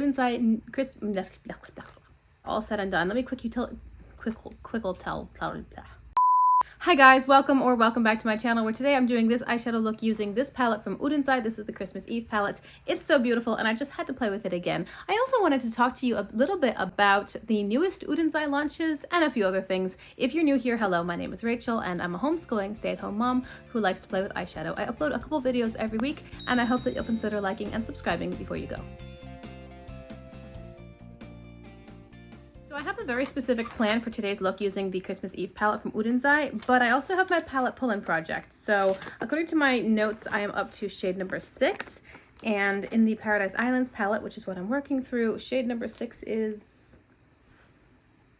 inside crisp. All said and done. Let me quickly tell. Hi guys, welcome back to my channel, where today I'm doing this eyeshadow look using this palette from Oden. This is the Christmas Eve palette. It's so beautiful and I just had to play with it again. I also wanted to talk to you a little bit about the newest Oden launches and a few other things. If you're new here, hello, my name is Rachel and I'm a homeschooling stay-at-home mom who likes to play with eyeshadow. I upload a couple videos every week and I hope that you'll consider liking and subscribing before you go. So I have a very specific plan for today's look using the Christmas Eve palette from Oden, but I also have my palette pull-in project. So according to my notes, I am up to shade number 6, and in the Paradise Islands palette, which is what I'm working through, shade number 6 is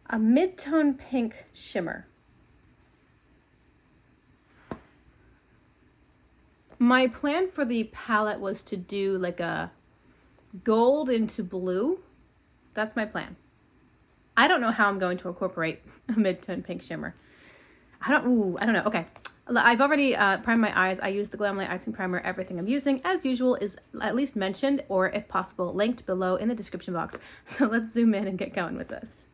a mid-tone pink shimmer. My plan for the palette was to do like a gold into blue. That's my plan. I don't know how I'm going to incorporate a mid-tone pink shimmer. I don't know. Okay. I've already primed my eyes. I use the Glamlight Icing Primer. Everything I'm using, as usual, is at least mentioned or, if possible, linked below in the description box. So let's zoom in and get going with this.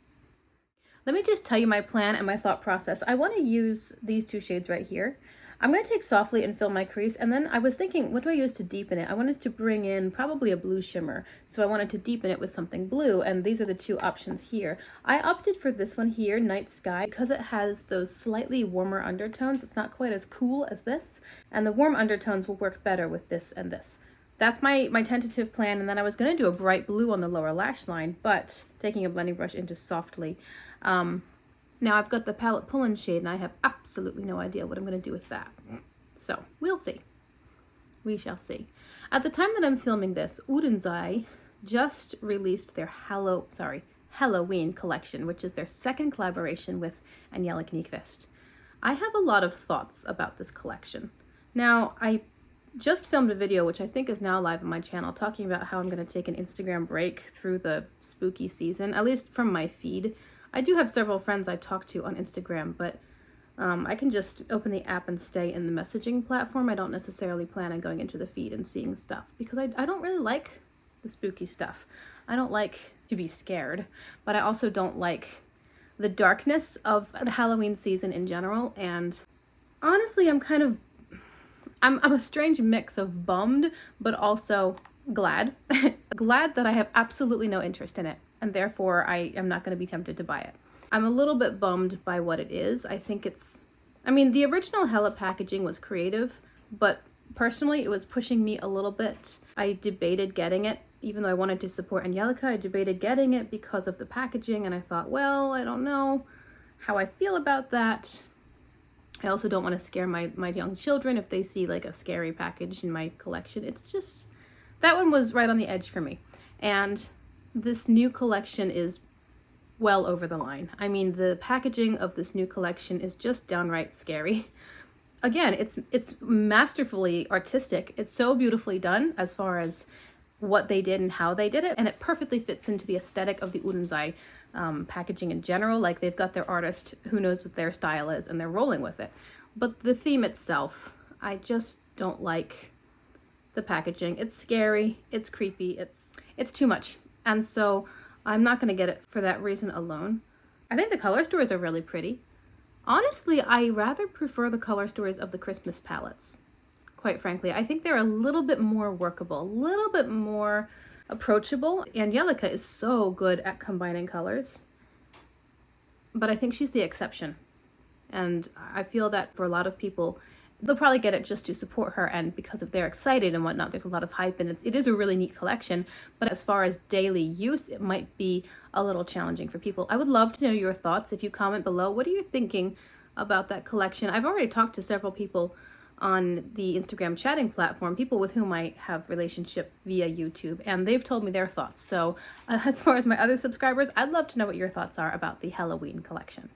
Let me just tell you my plan and my thought process. I want to use these two shades right here. I'm going to take Softly and fill my crease, and then I was thinking, what do I use to deepen it? I wanted to bring in probably a blue shimmer, so I wanted to deepen it with something blue, and these are the two options here. I opted for this one here, Night Sky, because it has those slightly warmer undertones. It's not quite as cool as this, and the warm undertones will work better with this and this. That's my tentative plan, and then I was going to do a bright blue on the lower lash line, but taking a blending brush into Softly. Now I've got the palette pull-in shade and I have absolutely no idea what I'm going to do with that. So we'll see. We shall see. At the time that I'm filming this, Oden just released their Helaween collection, which is their second collaboration with Angelique Nyqvist. I have a lot of thoughts about this collection. Now, I just filmed a video, which I think is now live on my channel, talking about how I'm going to take an Instagram break through the spooky season, at least from my feed. I do have several friends I talk to on Instagram, but I can just open the app and stay in the messaging platform. I don't necessarily plan on going into the feed and seeing stuff because I don't really like the spooky stuff. I don't like to be scared, but I also don't like the darkness of the Halloween season in general. And honestly, I'm a strange mix of bummed, but also glad. Glad that I have absolutely no interest in it, and therefore I am not going to be tempted to buy it. I'm a little bit bummed by what it is. I think the original Hella packaging was creative, but personally it was pushing me a little bit. I debated getting it, even though I wanted to support Angelica. I debated getting it because of the packaging, and I thought, well, I don't know how I feel about that. I also don't want to scare my young children if they see like a scary package in my collection. It's just, that one was right on the edge for me. And this new collection is well over the line. I mean, the packaging of this new collection is just downright scary. Again, it's masterfully artistic. It's so beautifully done as far as what they did and how they did it, and it perfectly fits into the aesthetic of the Oden packaging in general. Like, they've got their artist who knows what their style is and they're rolling with it. But the theme itself, I just don't like the packaging. It's scary, it's creepy, it's too much. And so I'm not going to get it for that reason alone. I think the color stories are really pretty. Honestly, I rather prefer the color stories of the Christmas palettes. Quite frankly, I think they're a little bit more workable, a little bit more approachable. Angelica is so good at combining colors, but I think she's the exception. And I feel that for a lot of people, they'll probably get it just to support her, and because if they're excited and whatnot, there's a lot of hype, and it is a really neat collection. But as far as daily use, it might be a little challenging for people. I would love to know your thoughts if you comment below. What are you thinking about that collection? I've already talked to several people on the Instagram chatting platform, people with whom I have relationship via YouTube, and they've told me their thoughts. So as far as my other subscribers, I'd love to know what your thoughts are about the Helaween collection.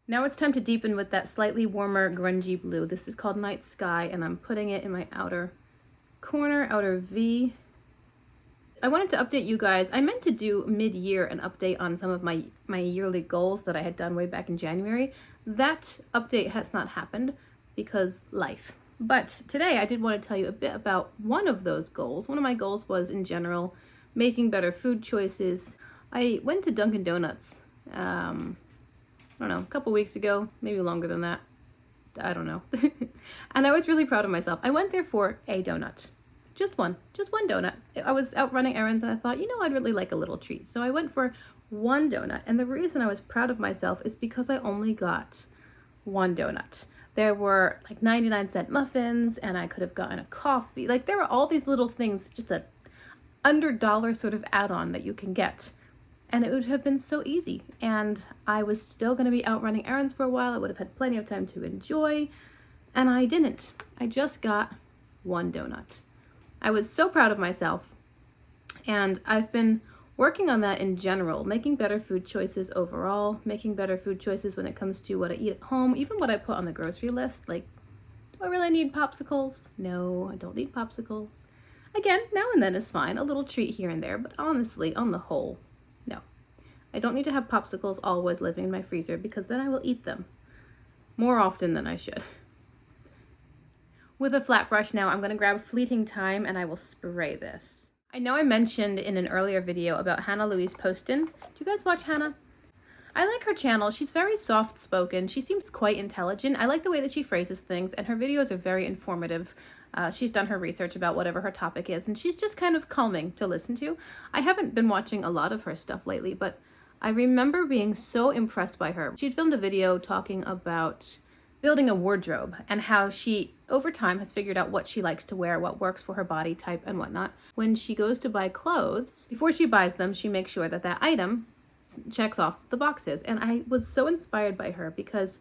Now it's time to deepen with that slightly warmer grungy blue. This is called Night Sky, and I'm putting it in my outer corner, outer V. I wanted to update you guys. I meant to do mid-year an update on some of my yearly goals that I had done way back in January. That update has not happened because life. But today I did want to tell you a bit about one of those goals. One of my goals was, in general, making better food choices. I went to Dunkin' Donuts, I don't know, a couple weeks ago, maybe longer than that. I don't know. And I was really proud of myself. I went there for a donut. Just one donut. I was out running errands and I thought, you know, I'd really like a little treat. So I went for one donut. And the reason I was proud of myself is because I only got one donut. There were like 99-cent muffins and I could have gotten a coffee. Like there were all these little things, just a under dollar sort of add-on that you can get. And it would have been so easy. And I was still going to be out running errands for a while. I would have had plenty of time to enjoy. And I didn't. I just got one donut. I was so proud of myself. And I've been working on that in general, making better food choices overall, making better food choices when it comes to what I eat at home, even what I put on the grocery list. Like, do I really need popsicles? No, I don't need popsicles. Again, now and then is fine, a little treat here and there, but honestly, on the whole, no. I don't need to have popsicles always living in my freezer because then I will eat them more often than I should. With a flat brush now, I'm going to grab Fleeting Time and I will spray this. I know I mentioned in an earlier video about Hannah Louise Poston. Do you guys watch Hannah? I like her channel. She's very soft-spoken. She seems quite intelligent. I like the way that she phrases things, and her videos are very informative. She's done her research about whatever her topic is, and she's just kind of calming to listen to. I haven't been watching a lot of her stuff lately, but I remember being so impressed by her. She'd filmed a video talking about building a wardrobe and how she, over time, has figured out what she likes to wear, what works for her body type and whatnot. When she goes to buy clothes, before she buys them, she makes sure that that item checks off the boxes. And I was so inspired by her because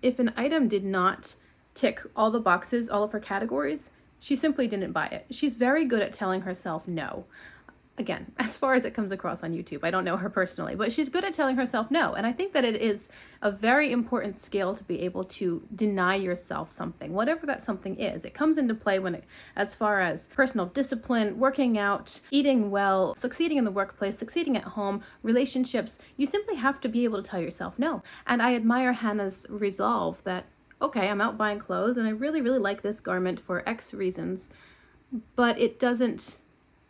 if an item did not tick all the boxes, all of her categories, she simply didn't buy it. She's very good at telling herself no. Again, as far as it comes across on YouTube, I don't know her personally, but she's good at telling herself no. And I think that it is a very important skill to be able to deny yourself something, whatever that something is. It comes into play when as far as personal discipline, working out, eating well, succeeding in the workplace, succeeding at home, relationships. You simply have to be able to tell yourself no. And I admire Hannah's resolve that, okay, I'm out buying clothes and I really, really like this garment for X reasons, but it doesn't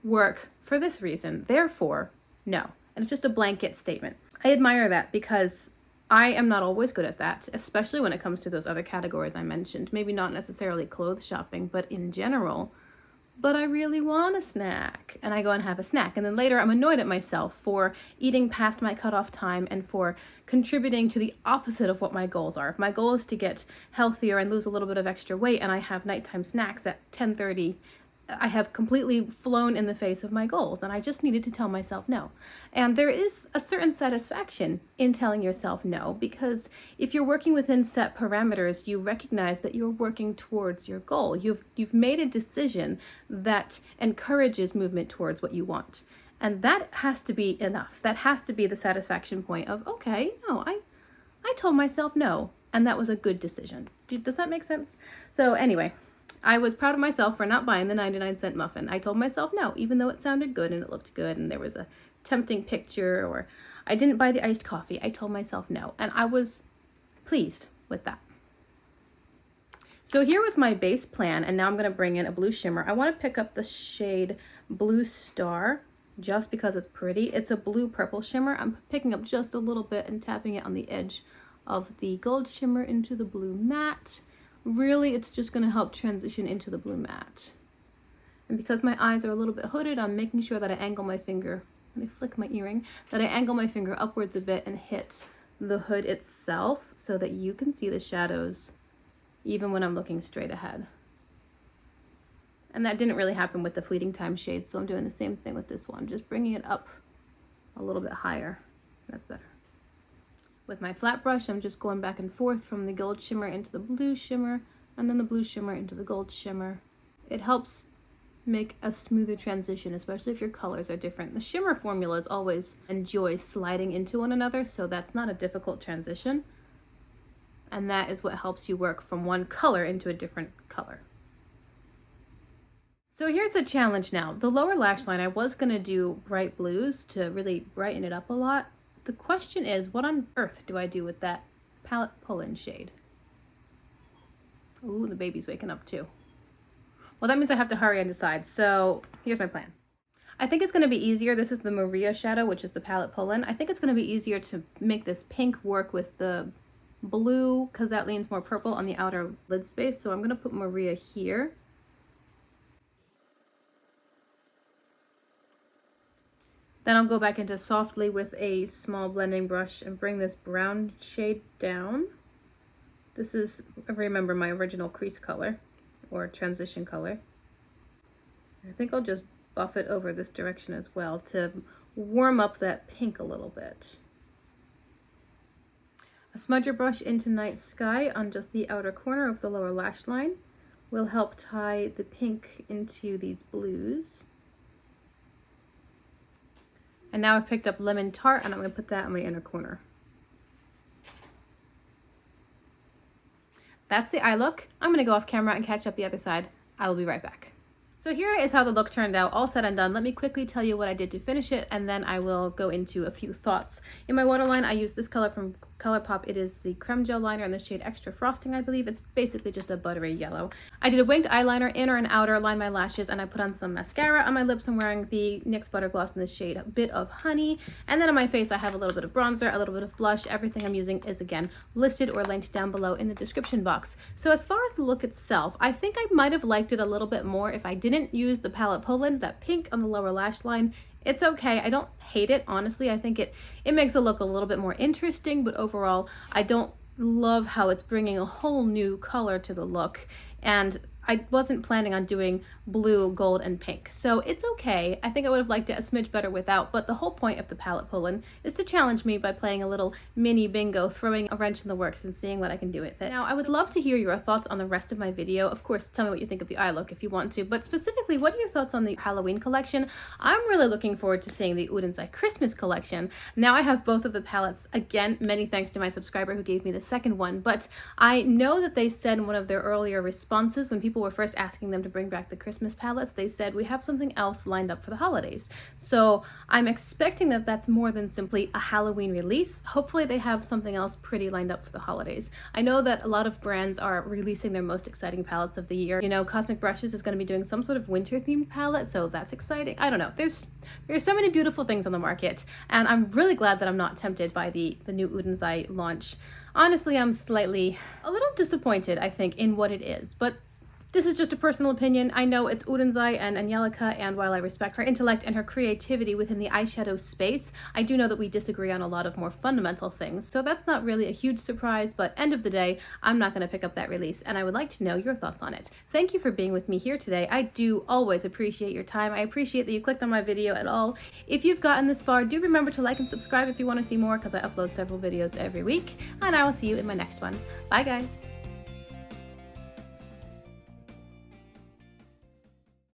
work for this reason, therefore, no. And it's just a blanket statement. I admire that because I am not always good at that, especially when it comes to those other categories I mentioned. Maybe not necessarily clothes shopping, but in general. But I really want a snack. And I go and have a snack. And then later I'm annoyed at myself for eating past my cutoff time and for contributing to the opposite of what my goals are. If my goal is to get healthier and lose a little bit of extra weight and I have nighttime snacks at 10:30, I have completely flown in the face of my goals, and I just needed to tell myself no. And there is a certain satisfaction in telling yourself no, because if you're working within set parameters, you recognize that you're working towards your goal. You've made a decision that encourages movement towards what you want. And that has to be enough. That has to be the satisfaction point of, okay, no, I told myself no, and that was a good decision. Does that make sense? So anyway, I was proud of myself for not buying the 99-cent muffin. I told myself no, even though it sounded good and it looked good and there was a tempting picture, or I didn't buy the iced coffee. I told myself no, and I was pleased with that. So here was my base plan, and now I'm going to bring in a blue shimmer. I want to pick up the shade Blue Star just because it's pretty. It's a blue-purple shimmer. I'm picking up just a little bit and tapping it on the edge of the gold shimmer into the blue matte. Really, it's just going to help transition into the blue matte. And because my eyes are a little bit hooded, I'm making sure that I angle my finger, when I flick my earring, that I angle my finger upwards a bit and hit the hood itself so that you can see the shadows even when I'm looking straight ahead. And that didn't really happen with the Fleeting Time shade, so I'm doing the same thing with this one, just bringing it up a little bit higher. That's better. With my flat brush, I'm just going back and forth from the gold shimmer into the blue shimmer, and then the blue shimmer into the gold shimmer. It helps make a smoother transition, especially if your colors are different. The shimmer formulas always enjoy sliding into one another, so that's not a difficult transition. And that is what helps you work from one color into a different color. So here's the challenge now. The lower lash line, I was going to do bright blues to really brighten it up a lot. The question is, what on earth do I do with that palette pull-in shade? Ooh, the baby's waking up too. Well, that means I have to hurry and decide. So here's my plan. I think it's going to be easier. This is the Maria shadow, which is the palette pull-in. I think it's going to be easier to make this pink work with the blue because that leans more purple on the outer lid space. So I'm going to put Maria here. Then I'll go back into softly with a small blending brush and bring this brown shade down. This is, remember, my original crease color or transition color. I think I'll just buff it over this direction as well to warm up that pink a little bit. A smudger brush into Night Sky on just the outer corner of the lower lash line will help tie the pink into these blues. And now I've picked up Lemon Tart and I'm going to put that in my inner corner. That's the eye look. I'm going to go off camera and catch up the other side. I will be right back. So here is how the look turned out, all said and done. Let me quickly tell you what I did to finish it, and then I will go into a few thoughts. In my waterline, I used this color from ColourPop. It is the Creme Gel Liner in the shade Extra Frosting, I believe. It's basically just a buttery yellow. I did a winged eyeliner, inner and outer, lined my lashes, and I put on some mascara. On my lips, I'm wearing the NYX Butter Gloss in the shade A Bit of Honey. And then on my face, I have a little bit of bronzer, a little bit of blush. Everything I'm using is, again, listed or linked down below in the description box. So as far as the look itself, I think I might have liked it a little bit more if I didn't use the palette pull-in, that pink on the lower lash line. It's okay. I don't hate it, honestly. I think it makes it look a little bit more interesting, but overall, I don't love how it's bringing a whole new color to the look. And I wasn't planning on doing blue, gold, and pink. So it's okay. I think I would have liked it a smidge better without, but the whole point of the palette pull-in is to challenge me by playing a little mini bingo, throwing a wrench in the works and seeing what I can do with it. Now, I would love to hear your thoughts on the rest of my video. Of course, tell me what you think of the eye look if you want to, but specifically, what are your thoughts on the Halloween collection? I'm really looking forward to seeing the Oden's Christmas collection. Now I have both of the palettes. Again, many thanks to my subscriber who gave me the second one, but I know that they said in one of their earlier responses when people were first asking them to bring back the Christmas palettes, they said we have something else lined up for the holidays. So I'm expecting that that's more than simply a Halloween release. Hopefully they have something else pretty lined up for the holidays. I know that a lot of brands are releasing their most exciting palettes of the year. You know, Cosmic Brushes is going to be doing some sort of winter themed palette, so that's exciting. I don't know. There's so many beautiful things on the market, and I'm really glad that I'm not tempted by the new Oden's launch. Honestly, I'm a little disappointed, I think, in what it is, but this is just a personal opinion. I know it's Oden's and Angelica, and while I respect her intellect and her creativity within the eyeshadow space, I do know that we disagree on a lot of more fundamental things, so that's not really a huge surprise, but end of the day, I'm not going to pick up that release, and I would like to know your thoughts on it. Thank you for being with me here today. I do always appreciate your time. I appreciate that you clicked on my video at all. If you've gotten this far, do remember to like and subscribe if you want to see more, because I upload several videos every week, and I will see you in my next one. Bye, guys!